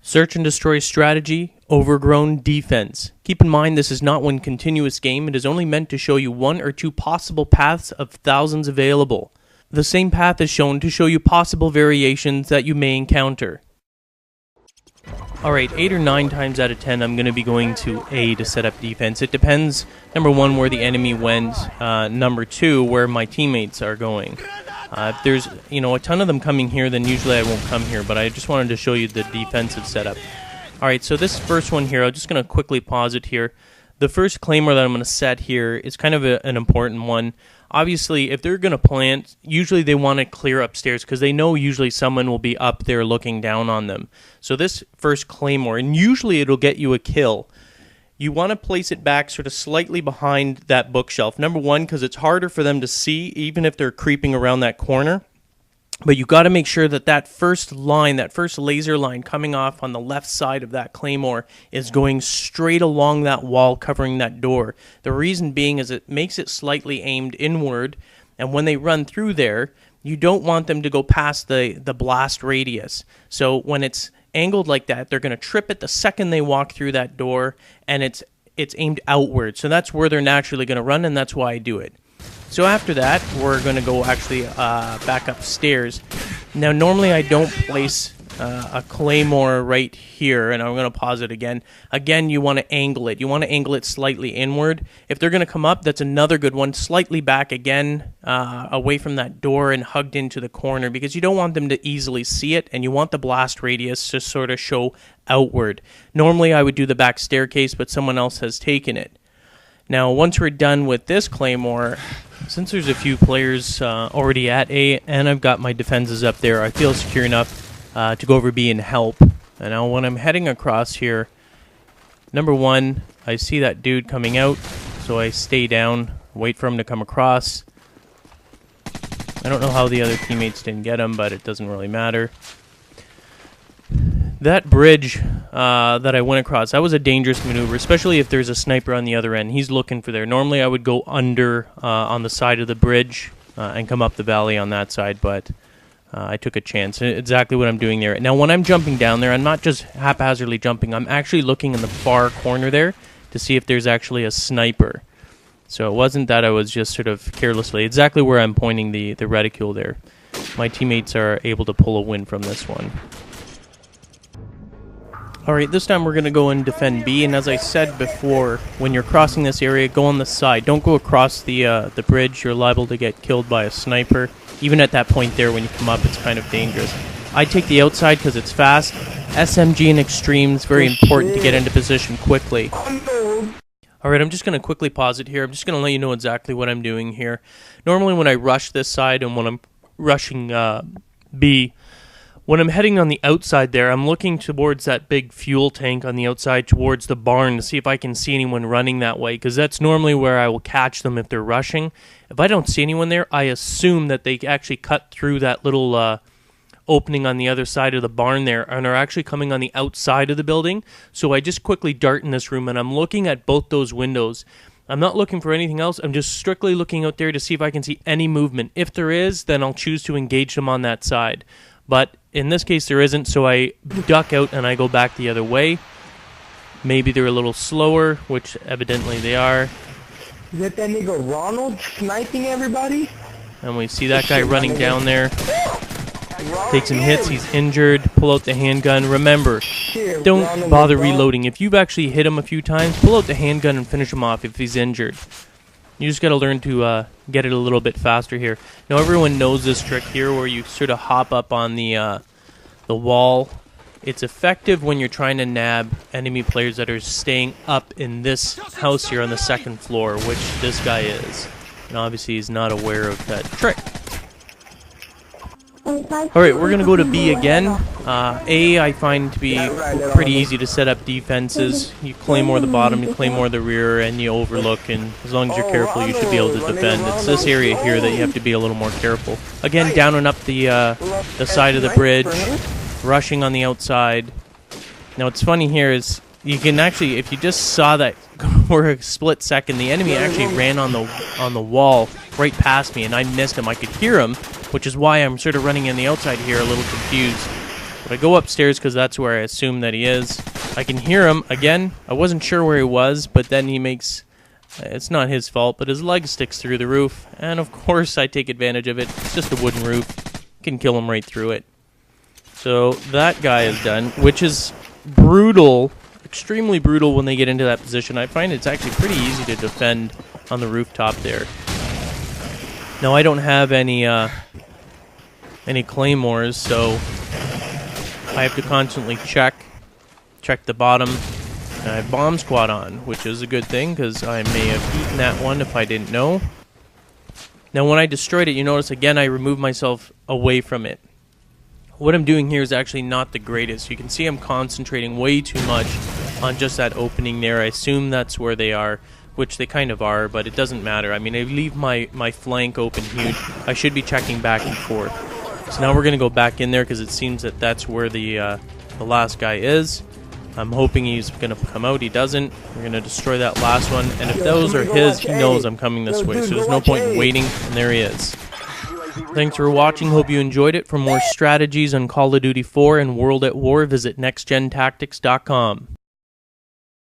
Search and destroy strategy, overgrown defense. Keep in mind this is not one continuous game, it is only meant to show you one or two possible paths of thousands available. The same path is shown to show you possible variations that you may encounter. Alright, 8 or 9 times out of 10 I'm going to be going to A to set up defense. It depends, number 1, where the enemy went, number 2, where my teammates are going. If there's, a ton of them coming here, then usually I won't come here, but I just wanted to show you the defensive setup. Alright, so this first one here, I'm just going to quickly pause it here. The first claymore that I'm going to set here is kind of an important one. Obviously, if they're going to plant, usually they want to clear upstairs because they know usually someone will be up there looking down on them. So this first claymore, and usually it'll get you a kill. You want to place it back sort of slightly behind that bookshelf. Number 1, because it's harder for them to see even if they're creeping around that corner. But you got to make sure that that first line, that first laser line coming off on the left side of that claymore is going straight along that wall covering that door. The reason being is it makes it slightly aimed inward, and when they run through there, you don't want them to go past the blast radius. So when it's angled like that, they're going to trip it the second they walk through that door, and it's aimed outward. So that's where they're naturally going to run, and that's why I do it. So after that, we're going to go actually back upstairs. Now, normally I don't place a claymore right here, and I'm going to pause it again. Again, you want to angle it. You want to angle it slightly inward. If they're going to come up, that's another good one. Slightly back again, away from that door and hugged into the corner, because you don't want them to easily see it, and you want the blast radius to sort of show outward. Normally, I would do the back staircase, but someone else has taken it. Now, once we're done with this claymore, since there's a few players already at A, and I've got my defenses up there, I feel secure enough to go over B and help. And now when I'm heading across here, number 1, I see that dude coming out, so I stay down, wait for him to come across. I don't know how the other teammates didn't get him, but it doesn't really matter. That bridge that I went across, that was a dangerous maneuver, especially if there's a sniper on the other end. He's looking for there. Normally I would go under on the side of the bridge and come up the valley on that side, but I took a chance. Exactly what I'm doing there. Now when I'm jumping down there, I'm not just haphazardly jumping. I'm actually looking in the far corner there to see if there's actually a sniper. So it wasn't that I was just sort of carelessly. Exactly where I'm pointing the reticule there. My teammates are able to pull a win from this one. Alright, this time we're going to go and defend B, and as I said before, when you're crossing this area, go on the side. Don't go across the bridge. You're liable to get killed by a sniper. Even at that point there, when you come up, it's kind of dangerous. I take the outside because it's fast. SMG and extremes, very important to get into position quickly. Alright, I'm just going to quickly pause it here. I'm just going to let you know exactly what I'm doing here. Normally when I rush this side and when I'm rushing B, when I'm heading on the outside there, I'm looking towards that big fuel tank on the outside towards the barn to see if I can see anyone running that way, because that's normally where I will catch them if they're rushing. If I don't see anyone there, I assume that they actually cut through that little opening on the other side of the barn there and are actually coming on the outside of the building. So I just quickly dart in this room, and I'm looking at both those windows. I'm not looking for anything else. I'm just strictly looking out there to see if I can see any movement. If there is, then I'll choose to engage them on that side. But in this case, there isn't, so I duck out and I go back the other way. Maybe they're a little slower, which evidently they are. Is that nigga Ronald sniping everybody? And we see that guy running down there. Take some hits, he's injured. Pull out the handgun. Remember, don't bother reloading. If you've actually hit him a few times, pull out the handgun and finish him off if he's injured. You just got to learn to get it a little bit faster here. Now everyone knows this trick here where you sort of hop up on the wall. It's effective when you're trying to nab enemy players that are staying up in this house here on the second floor, which this guy is. And obviously he's not aware of that trick. Alright, we're going to go to B again. A, I find to be pretty easy to set up defenses. You claymore the bottom, you claymore the rear, and you overlook, and as long as you're careful, you should be able to defend. It's this area here that you have to be a little more careful. Again, down and up the side of the bridge, rushing on the outside. Now, what's funny here is you can actually, if you just saw that for a split second, the enemy actually ran on the wall right past me, and I missed him. I could hear him, which is why I'm sort of running in the outside here a little confused. But I go upstairs because that's where I assume that he is. I can hear him. Again, I wasn't sure where he was, but then he makes... It's not his fault, but his leg sticks through the roof. And of course I take advantage of it. It's just a wooden roof. Can kill him right through it. So that guy is done, which is brutal. Extremely brutal when they get into that position. I find it's actually pretty easy to defend on the rooftop there. Now I don't have any claymores, so I have to constantly check the bottom. And I have bomb squad on, which is a good thing because I may have eaten that one if I didn't know. Now when I destroyed it, you notice again I removed myself away from it. What I'm doing here is actually not the greatest. You can see I'm concentrating way too much on just that opening there. I assume that's where they are, which they kind of are, but it doesn't matter. I mean, I leave my flank open huge. I should be checking back and forth. So now we're going to go back in there because it seems that that's where the last guy is. I'm hoping he's going to come out. He doesn't. We're going to destroy that last one. And if those are his, he knows I'm coming this way. So there's no point in waiting. And there he is. Thanks for watching. Hope you enjoyed it. For more strategies on Call of Duty 4 and World at War, visit nextgentactics.com.